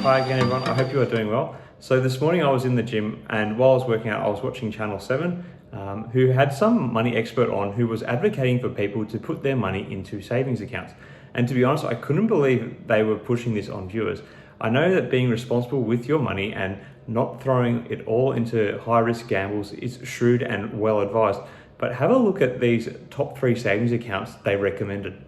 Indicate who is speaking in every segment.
Speaker 1: Hi again everyone, I hope you are doing well. So this morning I was in the gym, and while I was working out I was watching Channel 7 who had some money expert on who was advocating for people to put their money into savings accounts. And to be honest, I couldn't believe they were pushing this on viewers. I know that being responsible with your money and not throwing it all into high risk gambles is shrewd and well advised, but have a look at these top 3 savings accounts they recommended.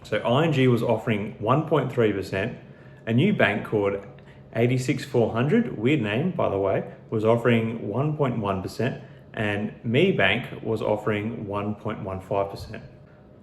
Speaker 1: So ING was offering 1.3%, a new bank called 86400, weird name by the way, was offering 1.1%, and Me Bank was offering 1.15%.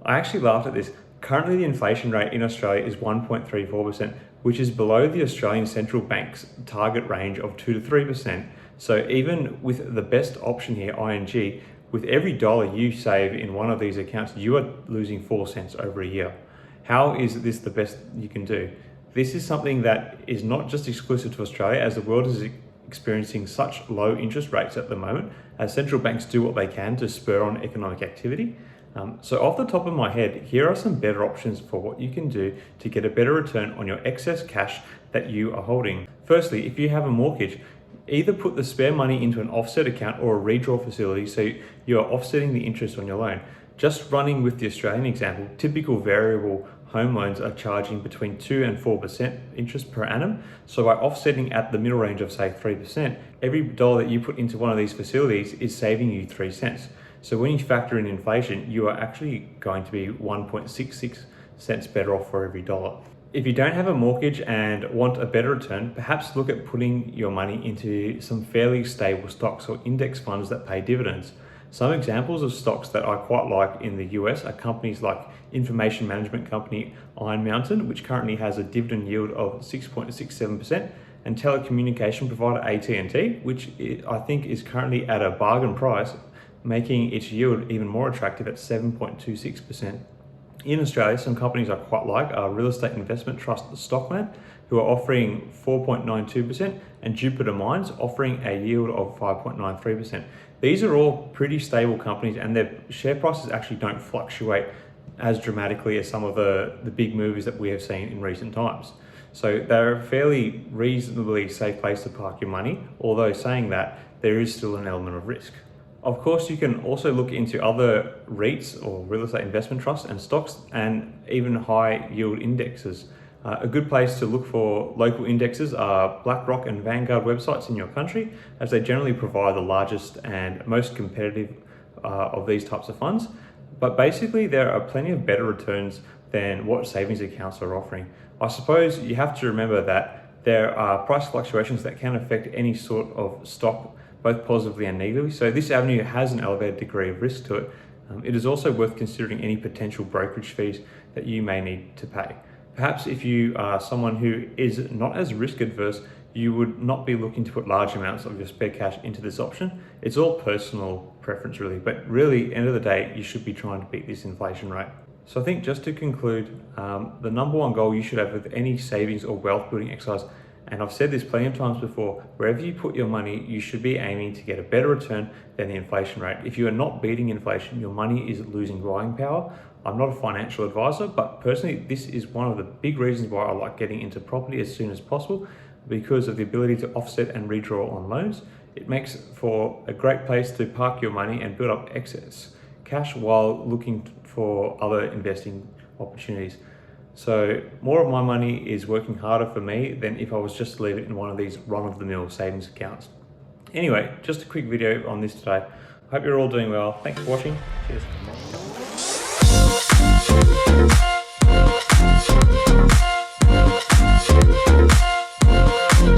Speaker 1: I actually laughed at this. Currently the inflation rate in Australia is 1.34%, which is below the Australian Central Bank's target range of 2 to 3%. So even with the best option here, ING, with every dollar you save in one of these accounts, you are losing 4 cents over a year. How is this the best you can do? This is something that is not just exclusive to Australia, as the world is experiencing such low interest rates at the moment, as central banks do what they can to spur on economic activity. So off the top of my head, here are some better options for what you can do to get a better return on your excess cash that you are holding. Firstly, if you have a mortgage, either put the spare money into an offset account or a redraw facility so you are offsetting the interest on your loan. Just running with the Australian example, typical variable home loans are charging between 2 and 4% interest per annum. So by offsetting at the middle range of say 3%, every dollar that you put into one of these facilities is saving you 3 cents. So when you factor in inflation, you are actually going to be 1.66 cents better off for every dollar. If you don't have a mortgage and want a better return, perhaps look at putting your money into some fairly stable stocks or index funds that pay dividends. Some examples of stocks that I quite like in the US are companies like information management company Iron Mountain, which currently has a dividend yield of 6.67%, and telecommunication provider AT&T, which I think is currently at a bargain price, making its yield even more attractive at 7.26%. In Australia, some companies I quite like are Real Estate Investment Trust Stockland, who are offering 4.92%, and Jupiter Mines offering a yield of 5.93%. These are all pretty stable companies, and their share prices actually don't fluctuate as dramatically as some of the big movies that we have seen in recent times. So they're a fairly reasonably safe place to park your money, although saying that, there is still an element of risk. Of course, you can also look into other REITs or real estate investment trusts and stocks, and even high yield indexes. A good place to look for local indexes are BlackRock and Vanguard websites in your country, as they generally provide the largest and most competitive of these types of funds. But basically, there are plenty of better returns than what savings accounts are offering. I suppose you have to remember that there are price fluctuations that can affect any sort of stock, both positively and negatively. So this avenue has an elevated degree of risk to it. It is also worth considering any potential brokerage fees that you may need to pay. Perhaps if you are someone who is not as risk adverse, you would not be looking to put large amounts of your spare cash into this option. It's all personal preference really, but really, end of the day, you should be trying to beat this inflation rate. So I think just to conclude, the number one goal you should have with any savings or wealth building exercise, and I've said this plenty of times before, wherever you put your money, you should be aiming to get a better return than the inflation rate. If you are not beating inflation, your money is losing buying power. I'm not a financial advisor, but personally, this is one of the big reasons why I like getting into property as soon as possible, because of the ability to offset and redraw on loans. It makes for a great place to park your money and build up excess cash while looking for other investing opportunities. So more of my money is working harder for me than if I was just to leave it in one of these run-of-the-mill savings accounts. Anyway, just a quick video on this today. Hope you're all doing well. Thanks for watching. Cheers.